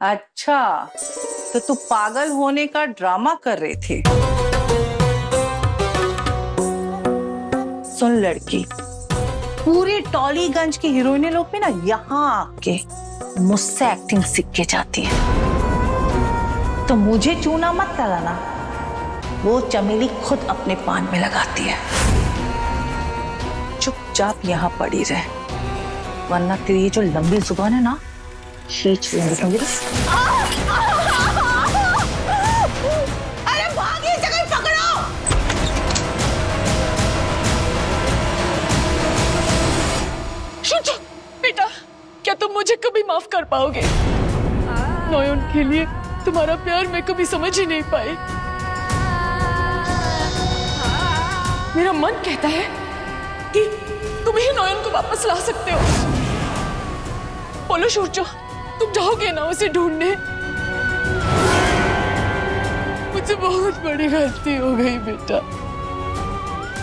अच्छा, तो तू पागल होने का ड्रामा कर रही थी। सुन लड़की, पूरी टॉलीगंज की हीरोइनें लोग भी ना यहाँ आके मुझसे एक्टिंग सीख के जाती है, तो मुझे चूना मत लगाना। वो चमेली खुद अपने पान में लगाती है। चुपचाप यहाँ पड़ी रहे, वरना तेरी ये जो लंबी जुबान है ना, खींच लूंगी समझी। अरे भागिए, जगह पकड़ो। शुचो, बेटा, क्या तुम मुझे कभी माफ कर पाओगे? नयन के लिए तुम्हारा प्यार मैं कभी समझ ही नहीं पाई। मेरा मन कहता है कि तुम ही नयन को वापस ला सकते हो। बोलो शुचो, तुम जाओगे ना उसे ढूंढने? मुझसे बहुत बड़ी गलती हो गई बेटा।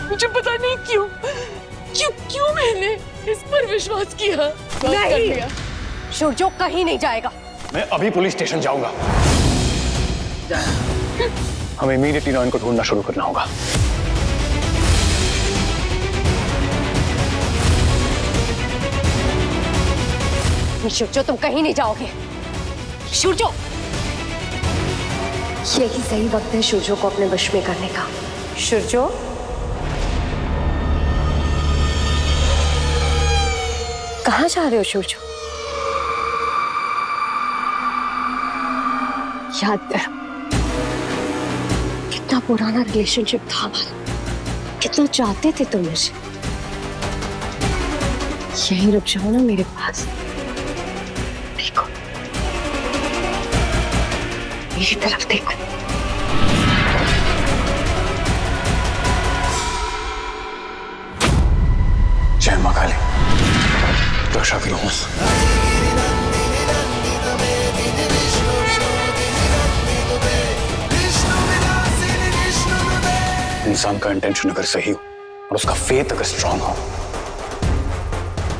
मुझे पता नहीं क्यों क्यों मैंने इस पर विश्वास किया। नहीं, शुचो कहीं नहीं जाएगा। मैं अभी पुलिस स्टेशन जाऊंगा। हमें इमीडिएटली नयन को ढूंढना शुरू करना होगा। शुचो तुम कहीं नहीं जाओगे। शुचो, यही सही वक्त है शुचो को अपने वश में करने का। शुचो, कहाँ जा रहे हो शुचो? याद करो कितना पुराना रिलेशनशिप था हमारा, कितना चाहते थे तुम मुझे। यही रुक जाओ ना मेरे पास। देखो मेरी तरफ देखो। जय मां काली, रक्षा करो। इंसान का इंटेंशन अगर सही हो और उसका फेथ अगर स्ट्रांग हो,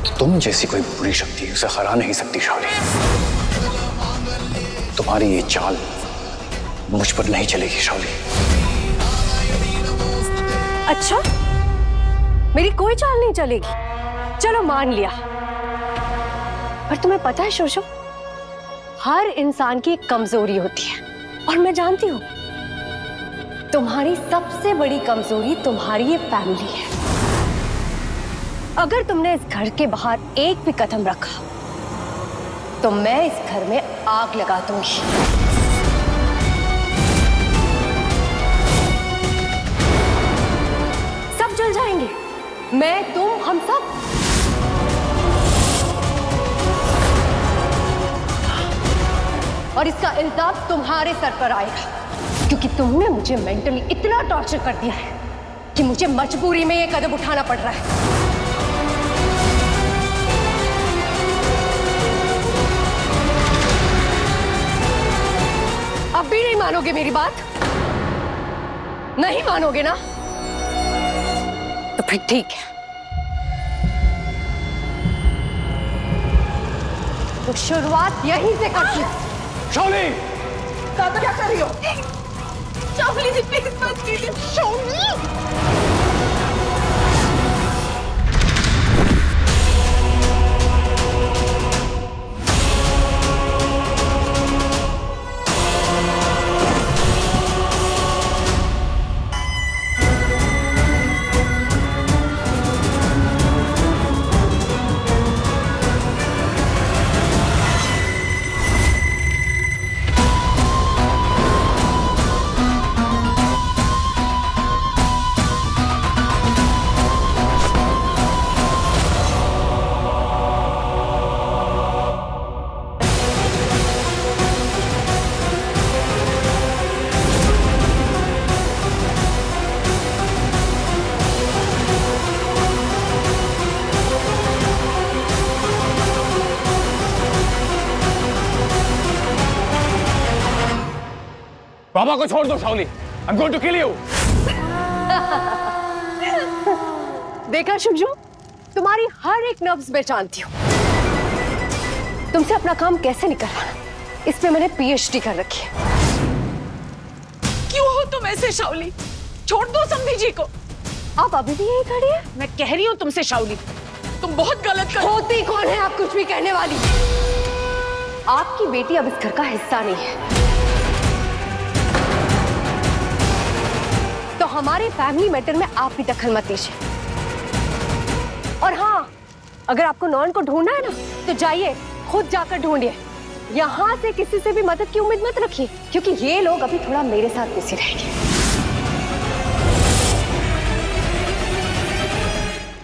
तो तुम जैसी कोई बुरी शक्ति उसे हरा नहीं सकती शाली। तुम्हारी ये चाल मुझ पर नहीं चलेगी शाली। अच्छा, मेरी कोई चाल नहीं चलेगी? चलो मान लिया। पर तुम्हें पता है शोशो, हर इंसान की एक कमजोरी होती है, और मैं जानती हूँ तुम्हारी सबसे बड़ी कमजोरी तुम्हारी ये फैमिली है। अगर तुमने इस घर के बाहर एक भी कदम रखा तो मैं इस घर में आग लगा दूंगी। सब जल जाएंगे, मैं, तुम, हम सब। और इसका इल्जाम तुम्हारे सर पर आएगा, क्योंकि तुमने मुझे मेंटली इतना टॉर्चर कर दिया है कि मुझे मजबूरी में ये कदम उठाना पड़ रहा है। अब भी नहीं मानोगे मेरी बात? नहीं मानोगे ना? तो फिर ठीक है। तो शुरुआत यहीं से करती हूँ। शाली, दादा क्या कर रही हो? शाली जी प्लीज मत कीजिए। शाली, बाबा को छोड़ दो शाली। I'm going to kill you. देखा शुभजू, तुम्हारी हर एक नब्ज में जानती हूँ। तुमसे अपना काम कैसे निकलवाना, इसमें मैंने पीएचडी कर रखी है। क्यों हो तुम ऐसे शाओली? छोड़ दो समधी जी को। आप अभी भी यही खड़ी है? मैं कह रही हूँ तुमसे शाओली, तुम बहुत गलत कर। होती कौन है आप कुछ भी कहने वाली? आपकी बेटी अब इस घर का हिस्सा नहीं है, तो हमारे फैमिली मैटर में आप भी दखल मत दीजिए। और हाँ, अगर आपको नॉन को ढूंढना है ना, तो जाइए खुद जाकर ढूंढिए। यहाँ से किसी से भी मदद की उम्मीद मत रखिए, क्योंकि ये लोग अभी थोड़ा मेरे साथ बिजी रहेंगे।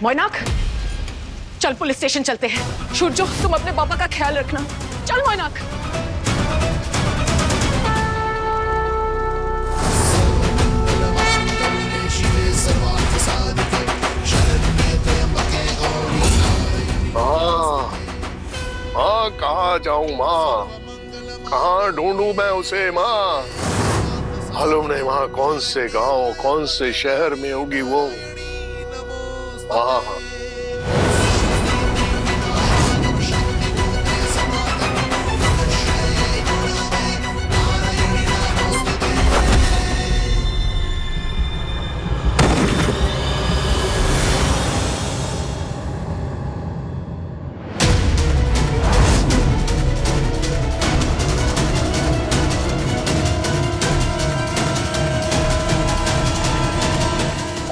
मोइनाक, चल पुलिस स्टेशन चलते हैं। सूरजो, तुम अपने पापा का ख्याल रखना। चल मोइनाक। माँ कहाँ जाऊं माँ? कहाँ ढूंढूं मैं उसे माँ? मालूम नहीं वहाँ कौन से गांव, कौन से शहर में होगी वो। हाँ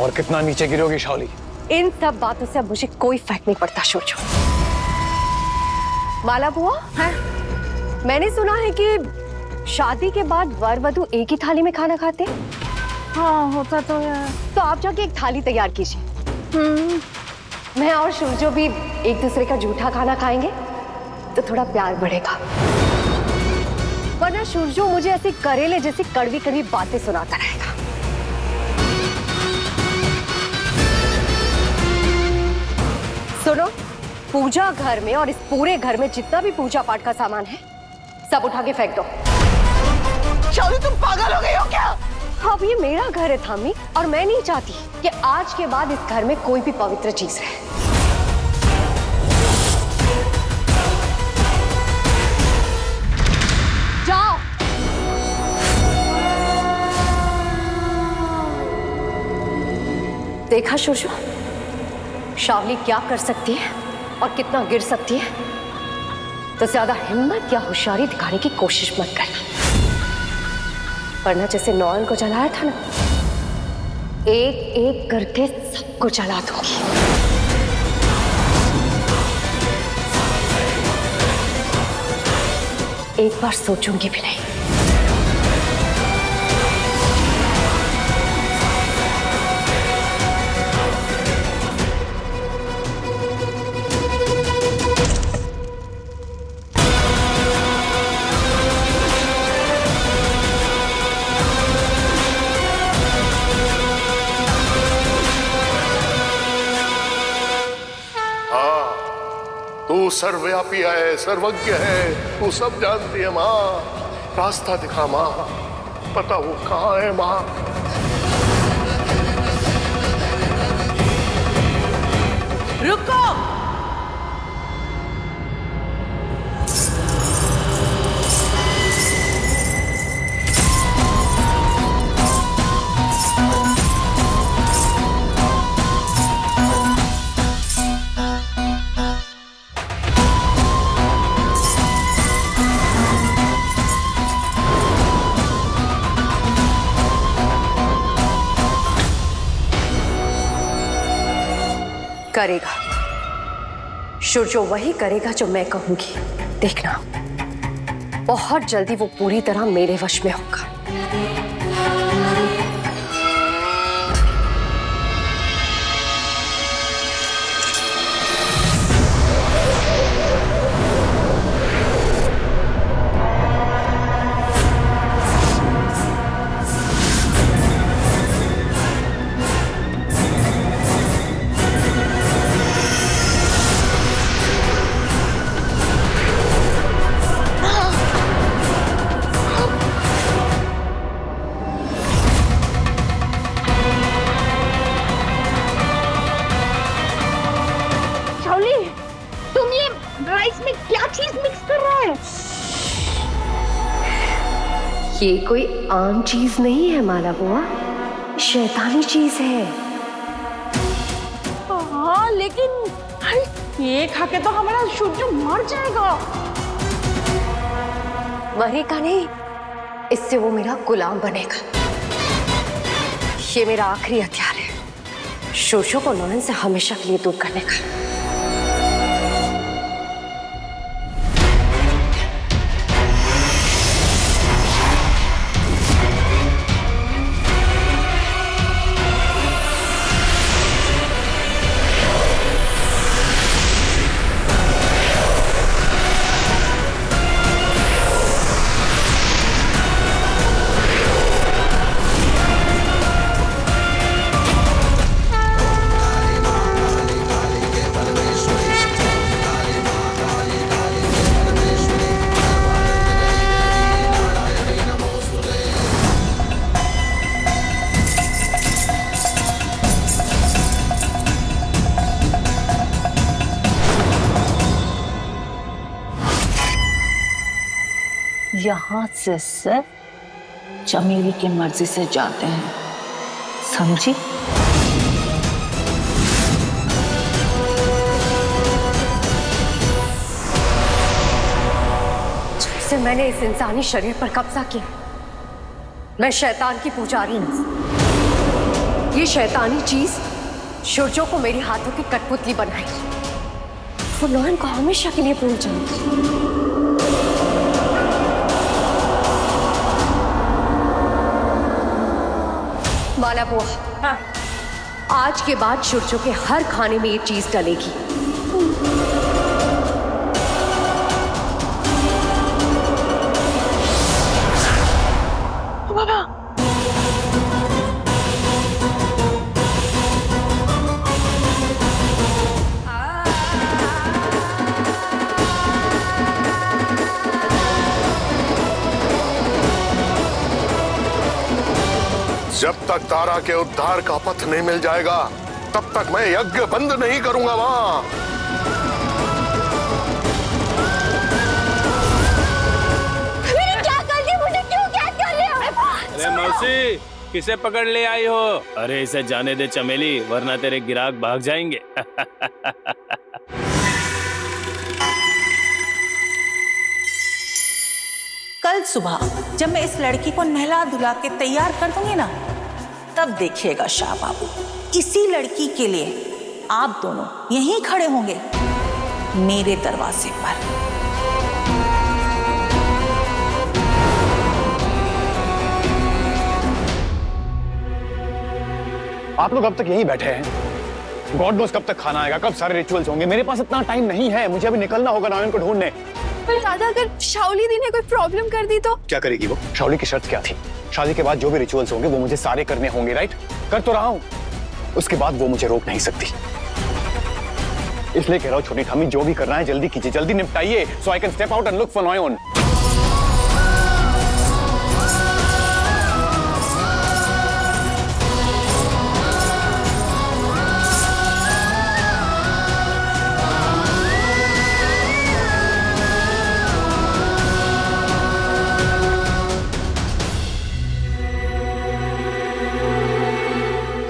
और कितना नीचे गिरोगी शाओली? इन सब बातों से अब मुझे कोई फर्क नहीं पड़ता सूरजो। माला बुआ, हाँ? मैंने सुना है कि शादी के बाद वर वधू एक ही थाली में खाना खाते। हाँ होता तो है। तो आप जाके एक थाली तैयार कीजिए। मैं और सूरजो भी एक दूसरे का जूठा खाना खाएंगे तो थोड़ा प्यार बढ़ेगा, वरना सूरजो मुझे ऐसे करेले जैसी कड़वी कड़वी बातें सुनाता रहेगा। सुनो, पूजा घर में और इस पूरे घर में जितना भी पूजा पाठ का सामान है सब उठा के फेंक दो। शाओली, तुम पागल हो गई हो क्या? अब ये मेरा घर है थामी, और मैं नहीं चाहती कि आज के बाद इस घर में कोई भी पवित्र चीज रहे। जाओ। देखा शोशो, शावली क्या कर सकती है और कितना गिर सकती है, तो ज्यादा हिम्मत या होशियारी दिखाने की कोशिश मत करना, वरना जैसे नौन को जलाया था ना, एक एक करके सबको जला दूंगी। एक बार सोचूंगी भी नहीं। तू सर्वव्यापी है, सर्वज्ञ है, तू सब जानती है माँ। रास्ता दिखा माँ, पता वो कहाँ है माँ। रुको। करेगा सूरजो, वही करेगा जो मैं कहूंगी। देखना, बहुत जल्दी वो पूरी तरह मेरे वश में होगा। ये कोई आम चीज नहीं है माला बुआ, शैतानी चीज है। हाँ लेकिन ये खा के तो हमारा सूर्य मर जाएगा। मरेगा नहीं, इससे वो मेरा गुलाम बनेगा। ये मेरा आखिरी हथियार है, शोशो को नॉयन से हमेशा के लिए दूर करने का। यहाँ से सिर्फ चमेली की मर्जी से जाते हैं, समझी? जब से मैंने इस इंसानी शरीर पर कब्जा किया, मैं शैतान की पुजारी हूं। ये शैतानी चीज शोरजो को मेरे हाथों की कठपुतली बनाएगी। वो नॉयन को हमेशा के लिए भूल जाएगी। माला बुआ, हाँ। आज के बाद शोरजो के हर खाने में ये चीज डलेगी। बाबा जब तक तारा के उद्धार का पथ नहीं मिल जाएगा तब तक मैं यज्ञ बंद नहीं करूंगा मां। मैंने क्या कर दिया? मुझे क्यों क्या कर रहे हो? अरे मौसी, किसे पकड़ ले आई हो? अरे इसे जाने दे चमेली, वरना तेरे गिराक भाग जाएंगे। कल सुबह जब मैं इस लड़की को नहला धुला के तैयार कर दूंगी ना, तब देखिएगा शाह बाबू, इसी लड़की के लिए आप दोनों यहीं खड़े होंगे मेरे दरवाजे पर। आप लोग अब तक यहीं बैठे हैं। गॉड नोस कब तक खाना आएगा, कब सारे रिचुअल्स होंगे। मेरे पास इतना टाइम नहीं है, मुझे अभी निकलना होगा नॉयन को ढूंढने। पर दादा, अगर शाओली दी ने कोई प्रॉब्लम कर दी तो? क्या करेगी वो? शाओली की शर्त क्या थी? शादी के बाद जो भी रिचुअल्स होंगे वो मुझे सारे करने होंगे, राइट? कर तो रहा हूं, उसके बाद वो मुझे रोक नहीं सकती। इसलिए कह रहा हूं छोटी ठामी, जो भी करना है जल्दी कीजिए, जल्दी निपटाइए, so I can step out and look for Nayan.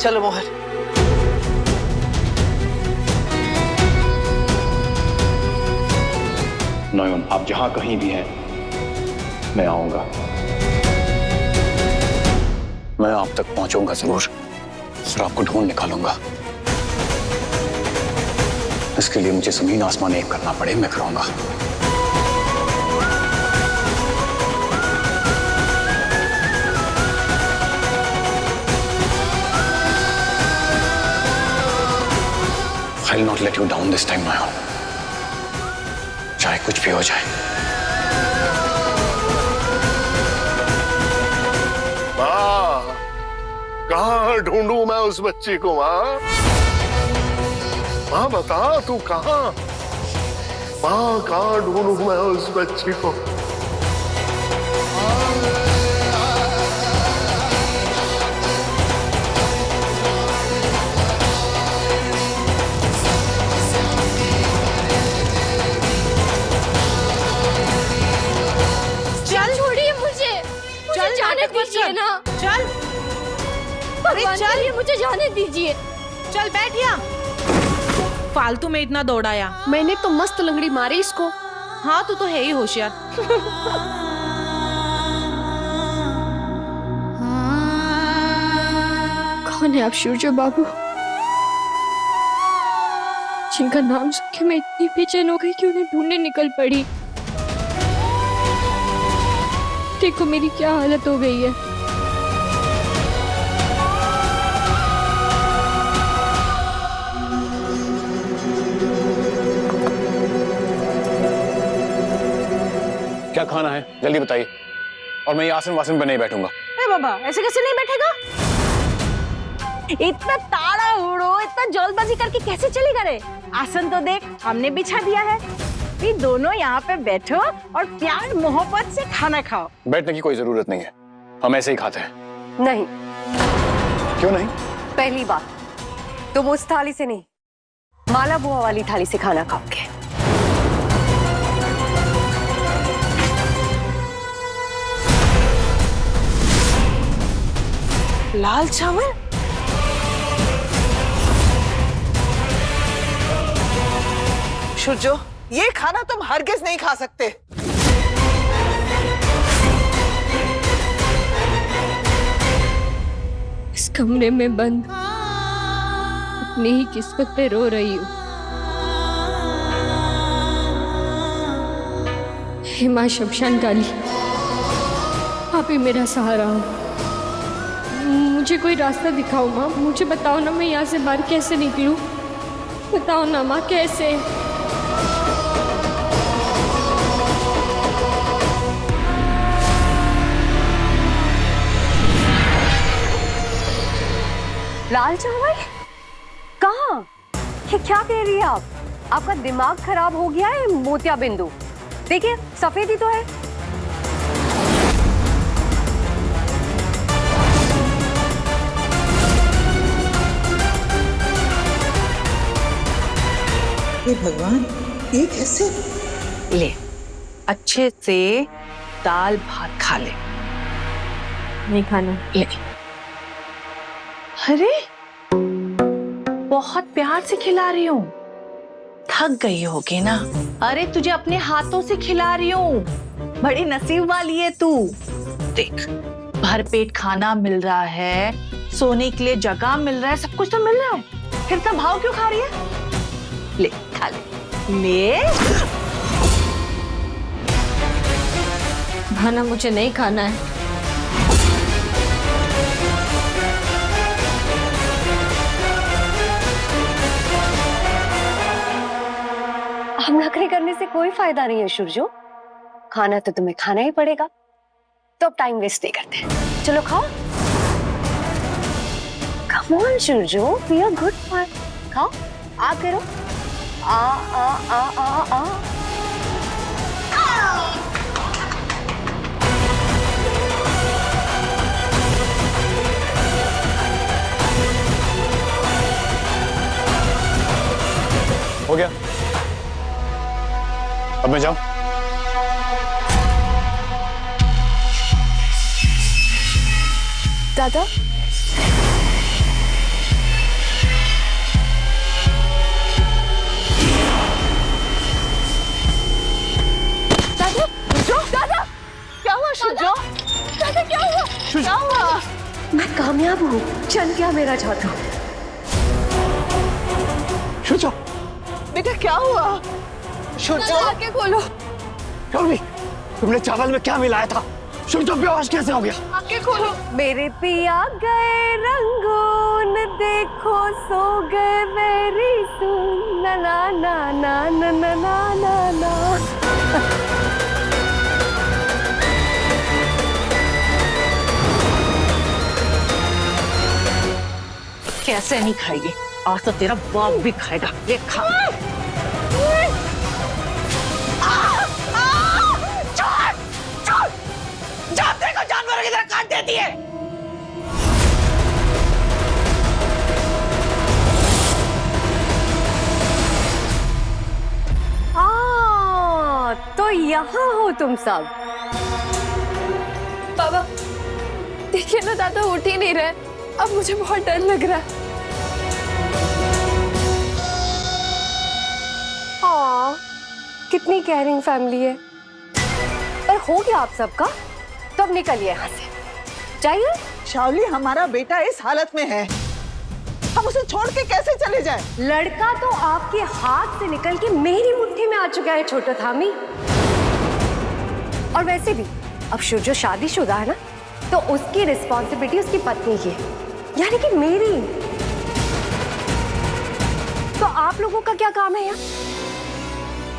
चलो मोहर। नॉयन, आप जहां कहीं भी हैं, मैं आऊंगा। मैं आप तक पहुंचूंगा जरूर और आपको ढूंढ निकालूंगा। इसके लिए मुझे जमीन आसमान एक करना पड़े, मैं करूंगा। I'll not let you down this time, Nayun. चाहे कुछ भी हो जाए। माँ, कहाँ ढूंढूं मैं उस बच्ची को माँ? माँ बता, तू कहाँ? माँ, कहाँ ढूंढूं मैं उस बच्ची को? ना। चल, अरे भगवान के चल, लिए मुझे जाने दीजिए। चल बैठ यहाँ। फालतू में इतना दौड़ाया। मैंने तो मस्त लंगड़ी मारी इसको। हाँ तू तो है ही होशियार। कौन है आप सूर्य बाबू, जिनका नाम सुन के मैं इतनी बेचैन हो गई कि उन्हें ढूंढने निकल पड़ी। देखो मेरी क्या हालत हो गई है। क्या खाना है जल्दी बताइए, और मैं ये आसन वासन पे नहीं बैठूंगा। अरे बाबा ऐसे कैसे नहीं बैठेगा? इतना ताड़ा उड़ो, इतना जल्दबाजी करके कैसे चलेगा रे? आसन तो देख हमने बिछा दिया है, ये दोनों यहाँ पे बैठो और प्यार मोहब्बत से खाना खाओ। बैठने की कोई जरूरत नहीं है, हम ऐसे ही खाते हैं। नहीं, क्यों नहीं? पहली बात तुम उस थाली से नहीं, माला बुआ वाली थाली से खाना खाओगे। लाल चावल? शुरजो, ये खाना तुम हरगिज नहीं खा सकते। इस कमरे में बंद अपनी ही किस्मत पे रो रही हूँ। हे माँ शमशान काली, आप ही मेरा सहारा हो। मुझे कोई रास्ता दिखाओ माँ, मुझे बताओ ना मैं यहाँ से बाहर कैसे निकलूं। बताओ ना माँ कैसे। लाल चावल कहाँ? ये क्या कह रही है आप? आपका दिमाग खराब हो गया है मोतिया बिंदु? देखिए सफेद ही तो है। हे भगवान, ये कैसे? ले अच्छे से दाल भात खा ले। नहीं खाना। ले। अरे बहुत प्यार से खिला रही हूँ, थक गई होगी ना? अरे तुझे अपने हाथों से खिला रही हूँ, बड़ी नसीब वाली है तू। देख भरपेट खाना मिल रहा है, सोने के लिए जगह मिल रहा है, सब कुछ तो मिल रहा है, फिर इतना भाव क्यों खा रही है? ले खा ले। ले खाना मुझे नहीं खाना है। हम नखरे करने से कोई फायदा नहीं है सूरजो, खाना तो तुम्हें खाना ही पड़ेगा। तो अब टाइम वेस्ट नहीं करते, चलो खाओ। कम ऑन सूरजो, वी आर गुड फॉर। खाओ, आ करो। आ आ आ आ आ हो गया, अब मैं जाऊं? दादा शुरजो, दादा क्या हुआ? क्या हुआ? मैं कामयाब हूँ, चल गया मेरा जादू। शुरजो, बेटा क्या हुआ? शुरजो, आके खोलो। गौरी, तुमने चावल में क्या मिलाया था? शुरजो बेहोश कैसे हो गया? आके खोलो। मेरे पिया गए रंगून, देखो सो गए मेरी सुन, ना ना ना ना ना ना ना ना। कैसे नहीं खाएगी? आज तो तेरा बाप भी खाएगा। ये खा। छोड़, छोड़, जब देखो जानवरों की तरह काट देती है। तो यहाँ हो तुम सब। बाबा देखिए ना दादा उठ ही नहीं रहे, अब मुझे बहुत डर लग रहा है। हाँ, कितनी केयरिंग फैमिली है। पर हो गया आप सबका, तो अब निकलिए यहाँ से, जाइए। शावली, हमारा बेटा इस हालत में है, हम उसे छोड़ के कैसे चले जाएं? लड़का तो आपके हाथ से निकल के मेरी मुट्ठी में आ चुका है छोटा थामी। और वैसे भी अब जो शादीशुदा है ना, तो उसकी रिस्पॉन्सिबिलिटी उसकी पत्नी की है, यानी कि मेरी। तो आप लोगों का क्या काम है यहाँ?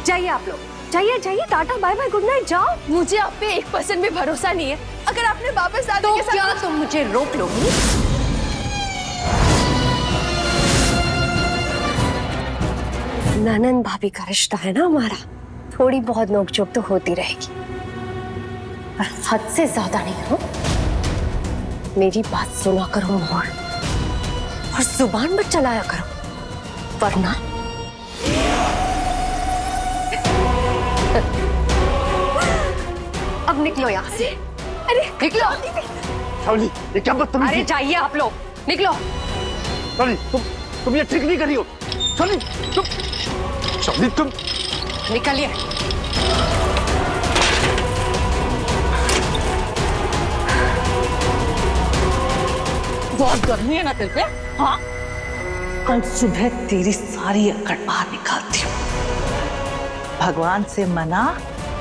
जाइए आप लोग, जाइए जाइए, tata bye bye, good night, जाओ। मुझे आप पे 1% भी भरोसा नहीं है। अगर आपने वापस दादी तो के साथ क्या तुम मुझे रोक लोगी? ननन भाभी का रिश्ता है ना हमारा, थोड़ी बहुत नोकझोंक तो होती रहेगी, पर हद से ज्यादा नहीं हो। मेरी बात सुना करो और जुबान मत चलाया करो, वरना अब निकलो यहाँ से। अरे निकलो। शावली, ये क्या बदतमीजी? अरे जाइए आप लोग, निकलो। शावली, तुम ये ठीक नहीं कर रही हो। शावली तुम निकलिए। बहुत गर्मी है ना तेरे पे? हाँ, कल सुबह तेरी सारी अकड़ बाहर निकालती हूँ। भगवान से मना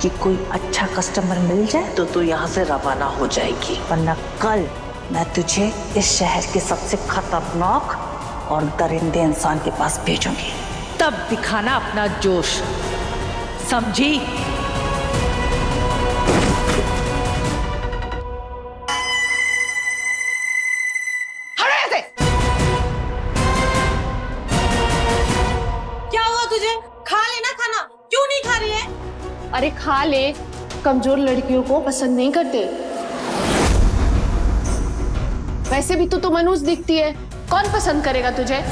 कि कोई अच्छा कस्टमर मिल जाए तो तू यहाँ से रवाना हो जाएगी, वरना कल मैं तुझे इस शहर के सबसे खतरनाक और दरिंदे इंसान के पास भेजूंगी। तब दिखाना अपना जोश, समझी? क्या हुआ तुझे? खा लेना खाना, क्यों नहीं खा रही है? अरे खा ले, कमजोर लड़कियों को पसंद नहीं करते। वैसे भी तो मनुष्य दिखती है, कौन पसंद करेगा तुझे?